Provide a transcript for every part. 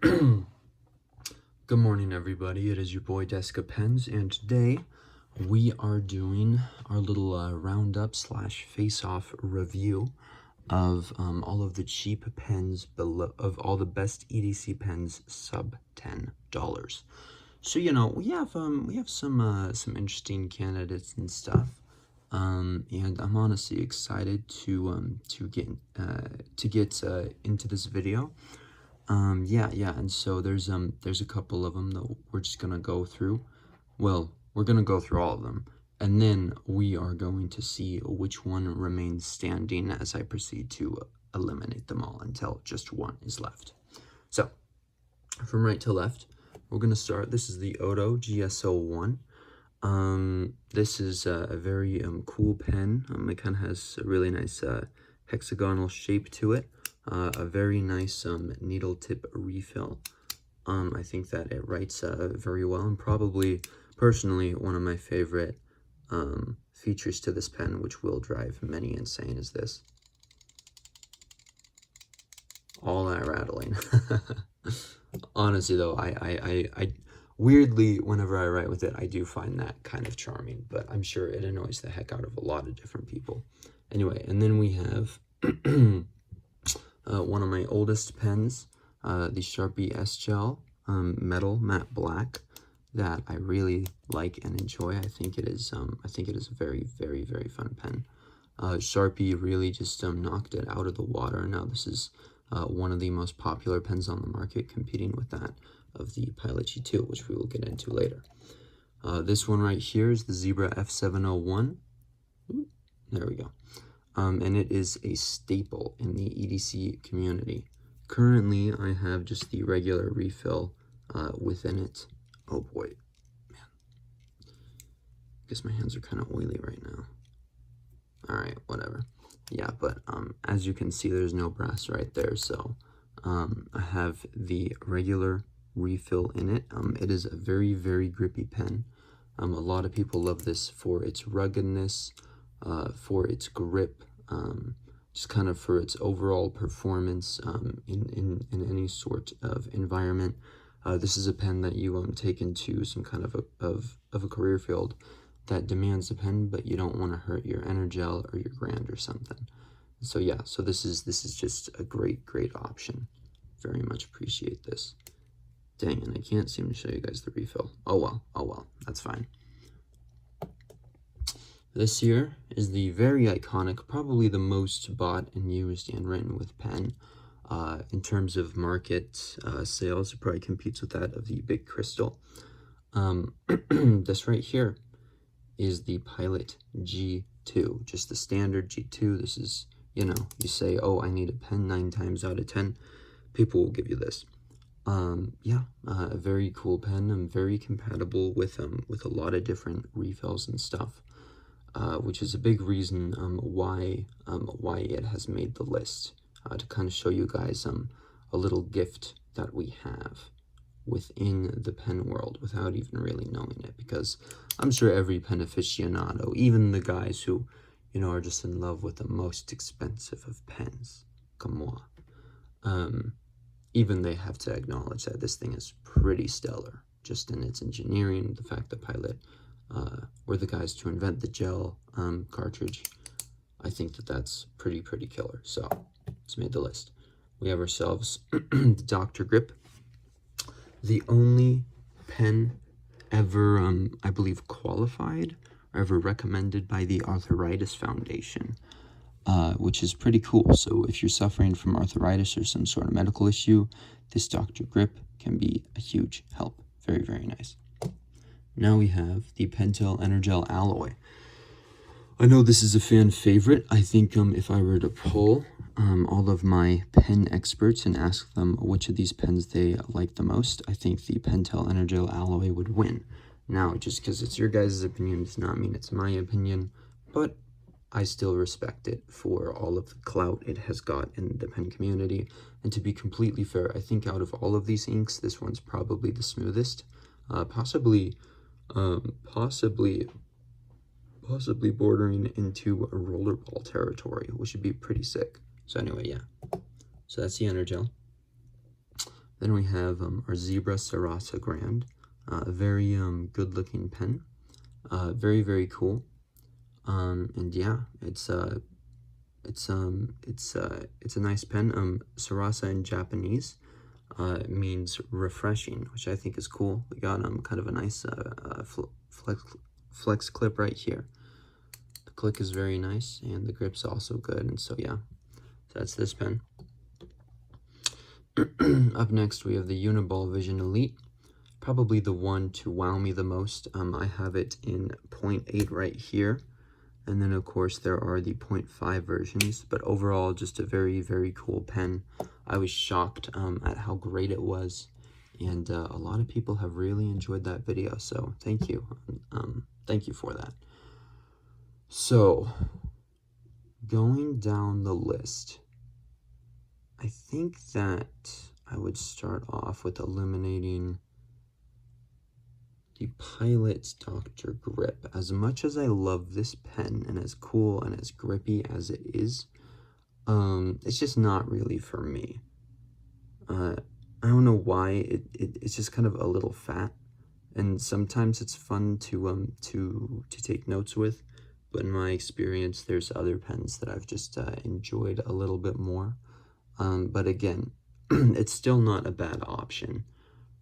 Good morning, everybody. It is your boy Deska Pens, and today we are doing our little roundup slash face-off review of all of the cheap pens below, of all the best EDC pens sub $10. So we have some interesting candidates and stuff. And I'm honestly excited to get into this video. Yeah, and so there's a couple of them that we're just gonna go through. Well, we're gonna go through all of them, and then we are going to see which one remains standing as I proceed to eliminate them all until just one is left. So, from right to left, we're gonna start. This is the Odo GSO1. This is a very cool pen. It kind of has a really nice hexagonal shape to it. A very nice needle tip refill. I think that it writes very well, and probably personally one of my favorite features to this pen, which will drive many insane, is this. All that rattling. Honestly though, I weirdly, whenever I write with it, I do find that kind of charming, but I'm sure it annoys the heck out of a lot of different people. Anyway, and then we have one of my oldest pens, the Sharpie S-Gel Metal Matte Black, that I really like and enjoy. I think it is a very, very, very fun pen. Sharpie really just knocked it out of the water. Now this is one of the most popular pens on the market, competing with that of the Pilot G2, which we will get into later. This one right here is the Zebra F701. Ooh, there we go. And it is a staple in the EDC community. Currently, I have just the regular refill within it. Oh boy, man. I guess my hands are kind of oily right now. Alright, whatever. Yeah, but as you can see, there's no brass right there, so I have the regular refill in it. It is a very, very grippy pen. A lot of people love this for its ruggedness, for its grip, just kind of for its overall performance in any sort of environment. This is a pen that you take into some kind of a career field that demands a pen, but you don't want to hurt your Energel or your Grand or something. So yeah, so this is just a great option. Very much appreciate this. Dang, and I can't seem to show you guys the refill. Oh well, that's fine. This here is the very iconic, probably the most bought and used and written with pen. In terms of market sales, it probably competes with that of the Big Crystal. This right here is the Pilot G2, just the standard G2. This is, you say, oh, I need a pen, 9 times out of 10, people will give you this. Yeah, a very cool pen. I'm very compatible with a lot of different refills and stuff. Which is a big reason why it has made the list, to kind of show you guys a little gift that we have within the pen world without even really knowing it, because I'm sure every pen aficionado, even the guys who are just in love with the most expensive of pens, come on, even they have to acknowledge that this thing is pretty stellar, just in its engineering. The fact that Pilot were the guys to invent the gel cartridge, I think that's pretty killer. So it's made the list. We have ourselves the Dr. Grip, the only pen ever, I believe, qualified or ever recommended by the Arthritis Foundation, which is pretty cool. So if you're suffering from arthritis or some sort of medical issue, this Dr. Grip can be a huge help. Very, very nice. Now we have the Pentel Energel Alloy. I know this is a fan favorite. I think if I were to poll all of my pen experts and ask them which of these pens they like the most, I think the Pentel Energel Alloy would win. Now, just because it's your guys' opinion does not mean it's my opinion, but I still respect it for all of the clout it has got in the pen community. And to be completely fair, I think out of all of these inks, this one's probably the smoothest. Possibly bordering into a rollerball territory, which would be pretty sick. So anyway, yeah. So that's the Energel. Then we have our Zebra Sarasa Grand, a very good looking pen, very, very cool. And yeah, it's a nice pen. Sarasa in Japanese means refreshing, which I think is cool. We got kind of a nice flex clip right here. The click is very nice, and the grip's also good. And so yeah, so that's this pen. Up next, we have the Uniball Vision Elite, probably the one to wow me the most. I have it in 0.8 right here, and then of course there are the 0.5 versions, but overall just a very, very cool pen. I was shocked at how great it was, and a lot of people have really enjoyed that video, so thank you. Thank you for that. So, going down the list, I think that I would start off with eliminating the Pilot Dr. Grip. As much as I love this pen and as cool and as grippy as it is, it's just not really for me. I don't know why. It's just kind of a little fat, and sometimes it's fun to take notes with, but in my experience, there's other pens that I've just enjoyed a little bit more. But again, it's still not a bad option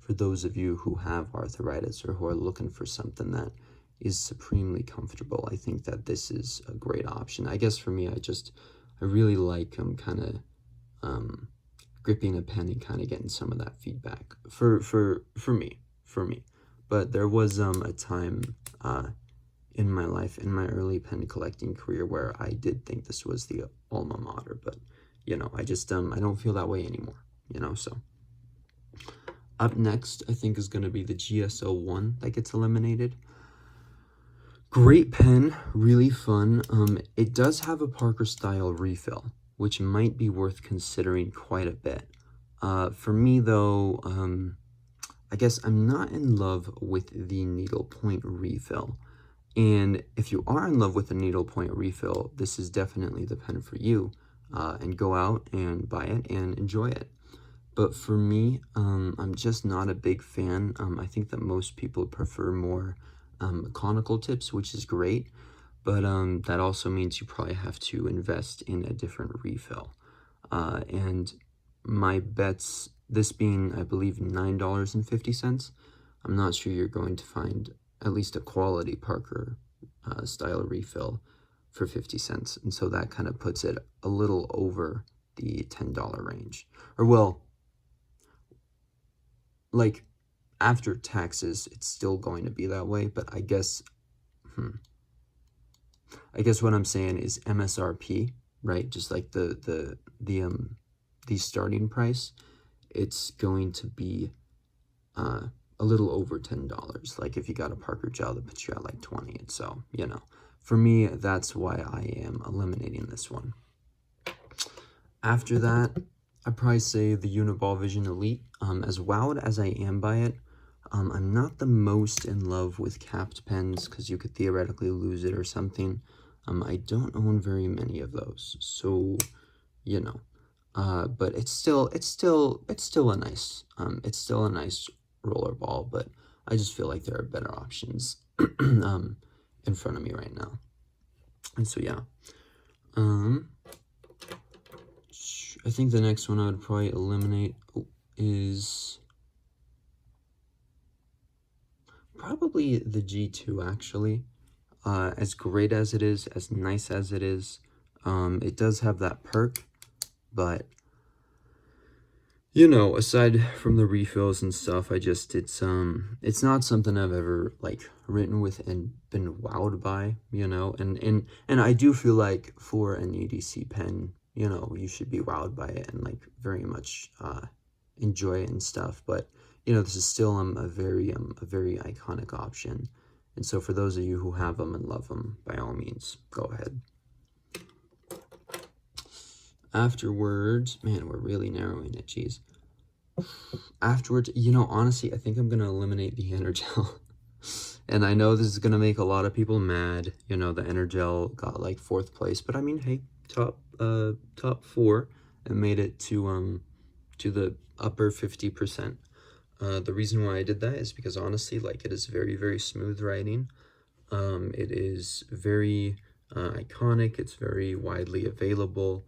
for those of you who have arthritis or who are looking for something that is supremely comfortable. I think that this is a great option. I guess for me, I really like kind of gripping a pen and kind of getting some of that feedback for me. But there was a time in my life, in my early pen collecting career, where I did think this was the alma mater, but you know, I just I don't feel that way anymore, you know. So up next, I think, is going to be the GSO1 that gets eliminated. Great pen, really fun. It does have a Parker style refill, which might be worth considering quite a bit. For me though, I guess I'm not in love with the needlepoint refill. And if you are in love with the needlepoint refill, this is definitely the pen for you. And go out and buy it and enjoy it. But for me, I'm just not a big fan. I think that most people prefer more conical tips, which is great, but that also means you probably have to invest in a different refill. And my bets, this being, I believe, $9.50, I'm not sure you're going to find at least a quality Parker style refill for 50 cents. And so that kind of puts it a little over the $10 range. Or well, like after taxes, it's still going to be that way, but I guess what I'm saying is MSRP, right? Just like the starting price, it's going to be a little over $10. Like if you got a Parker gel that puts you at like 20, and so, you know, for me, that's why I am eliminating this one. After that, I'd probably say the Uniball Vision Elite. As wowed as I am by it, I'm not the most in love with capped pens because you could theoretically lose it or something. I don't own very many of those, so you know. But it's still a nice roller ball. But I just feel like there are better options in front of me right now. And so yeah. I think the next one I would probably eliminate is probably the G2, actually. As great as it is, as nice as it is, it does have that perk, but you know, aside from the refills and stuff, it's not something I've ever like written with and been wowed by, you know. And I do feel like for an EDC pen, you know, you should be wowed by it and like very much enjoy it and stuff. But you know, this is still a very iconic option. And so for those of you who have them and love them, by all means, go ahead. Afterwards, man, we're really narrowing it, geez. Afterwards, you know, honestly, I think I'm going to eliminate the Energel. And I know this is going to make a lot of people mad. You know, the Energel got like 4th place, but I mean, hey, top 4 and made it to to the upper 50%. The reason why I did that is because honestly, like, it is very, very smooth writing. It is very iconic. It's very widely available.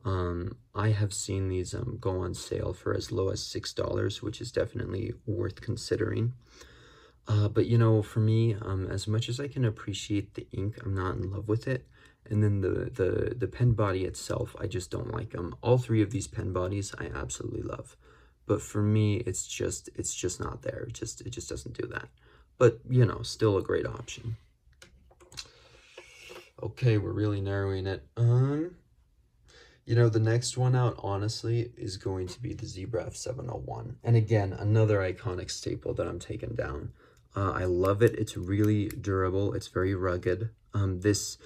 I have seen these go on sale for as low as $6, which is definitely worth considering. But you know, for me, as much as I can appreciate the ink, I'm not in love with it. And then the pen body itself, I just don't like them. All three of these pen bodies I absolutely love. But for me, it's just not there. It just doesn't do that. But you know, still a great option. Okay, we're really narrowing it. You know, the next one out, honestly, is going to be the Zebra F701. And again, another iconic staple that I'm taking down. I love it. It's really durable. It's very rugged. This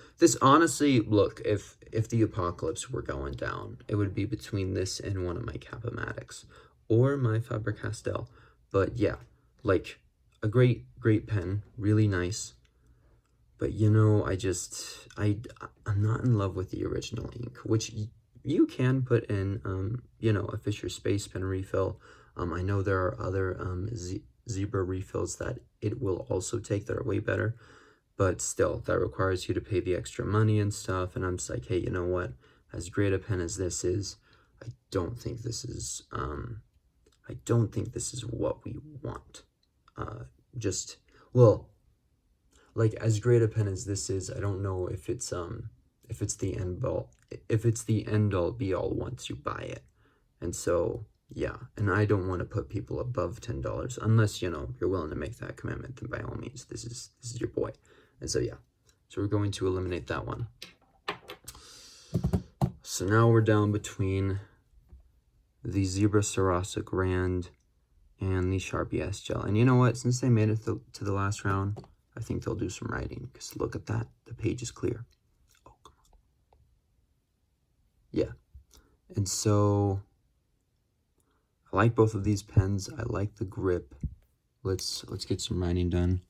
honestly, look, if the apocalypse were going down, it would be between this and one of my Capomatics or my Faber-Castell. But yeah, like a great pen, really nice. But you know, I'm not in love with the original ink, which you can put in, you know, a Fisher Space pen refill. I know there are other Zebra refills that it will also take that are way better, but still, that requires you to pay the extra money and stuff. And I'm just like, hey, you know what? As great a pen as this is, I don't think this is what we want. Well, like, as great a pen as this is, I don't know if it's the end all be all once you buy it. And so yeah, and I don't want to put people above $10 unless, you know, you're willing to make that commitment. Then by all means, this is your boy. And so yeah, so we're going to eliminate that one. So now we're down between the Zebra Sarasa Grand and the Sharpie S Gel. And you know what? Since they made it to the last round, I think they'll do some writing, because look at that. The page is clear. Oh, come on. Yeah. And so I like both of these pens. I like the grip. Let's get some writing done.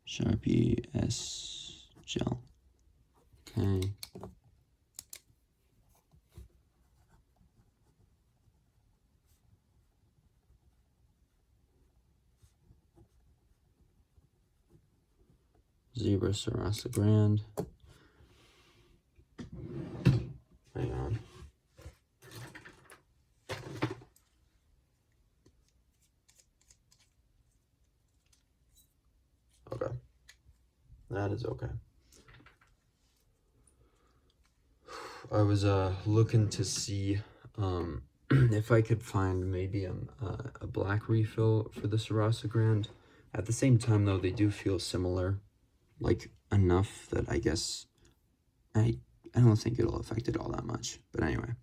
Sharpie S Gel. Okay. Zebra Sarasa Grand. Hang on. Okay. That is okay. I was looking to see if I could find maybe a black refill for the Sarasa Grand. At the same time, though, they do feel similar, like enough that I guess I don't think it'll affect it all that much. But anyway,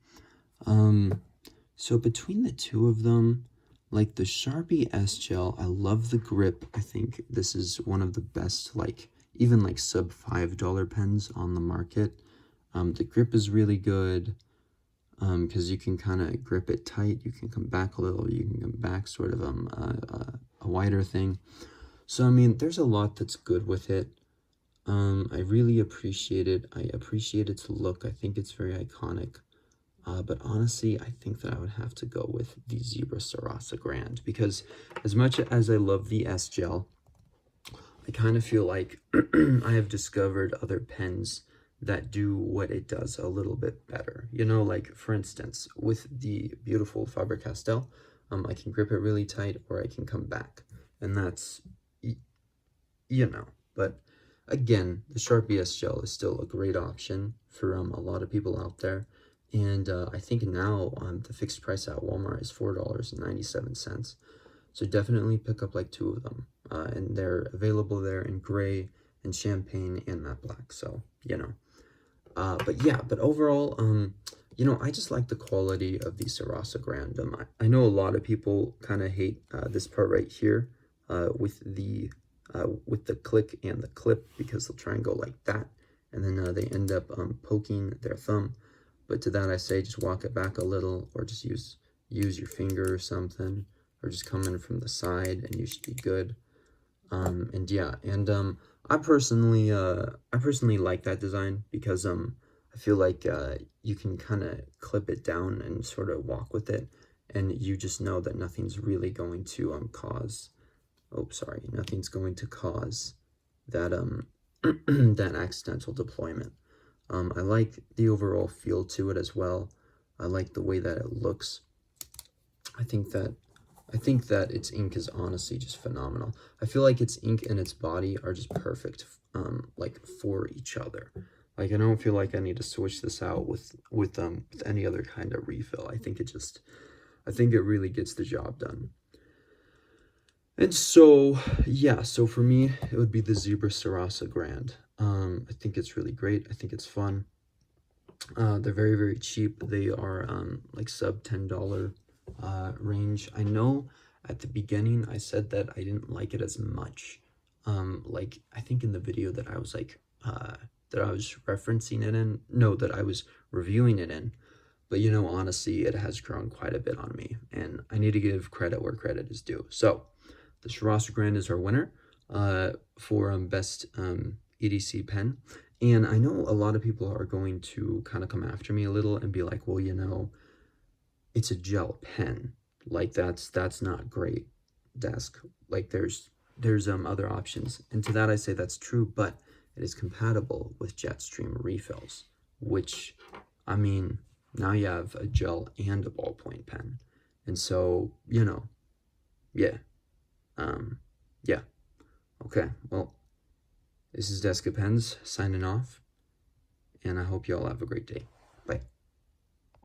so between the two of them, like the Sharpie S Gel, I love the grip. I think this is one of the best, like even like sub $5 pens on the market. The grip is really good, because you can kind of grip it tight. You can come back a little. You can come back sort of a wider thing. So I mean, there's a lot that's good with it. I really appreciate it. I appreciate its look. I think it's very iconic. But honestly, I think that I would have to go with the Zebra Sarasa Grand, because as much as I love the S Gel, I kind of feel like I have discovered other pens that do what it does a little bit better. You know, like for instance, with the beautiful Faber-Castell, I can grip it really tight, or I can come back. And that's, you know, but again, the Sharpie S Gel is still a great option for a lot of people out there. And I think now the fixed price at Walmart is $4.97. So definitely pick up like 2 of them. And they're available there in gray and champagne and matte black. So, you know. But yeah, but overall, you know, I just like the quality of the Sarasa Grand. I know a lot of people kind of hate this part right here with the click and the clip, because they'll try and go like that, and then they end up poking their thumb. But to that I say, just walk it back a little, or just use your finger or something, or just come in from the side, and you should be good. And yeah, and I personally like that design, because I I feel like you can kind of clip it down and sort of walk with it, and you just know that nothing's really going to cause, oh sorry, nothing's going to cause that that accidental deployment. I like the overall feel to it as well. I like the way that it looks. I think that its ink is honestly just phenomenal. I feel like its ink and its body are just perfect, like for each other. Like I don't feel like I need to switch this out with any other kind of refill. I think it really gets the job done. And so yeah, so for me it would be the Zebra Sarasa Grand. I think it's really great. I think it's fun. They're very, very cheap. They are like sub $10 range. I know at the beginning I said that I didn't like it as much. Like I think in the video that I was like that I was referencing it in, no, that I was reviewing it in. But you know, honestly, it has grown quite a bit on me, and I need to give credit where credit is due. So the Sarasa Grand is our winner for best EDC pen. And I know a lot of people are going to kind of come after me a little and be like, well, you know, it's a gel pen. Like that's not great, desk. Like there's other options. And to that I say that's true, but it is compatible with Jetstream refills, which, I mean, now you have a gel and a ballpoint pen. And so, you know, yeah. Yeah. Okay, well, this is Deska Pens signing off, and I hope you all have a great day. Bye.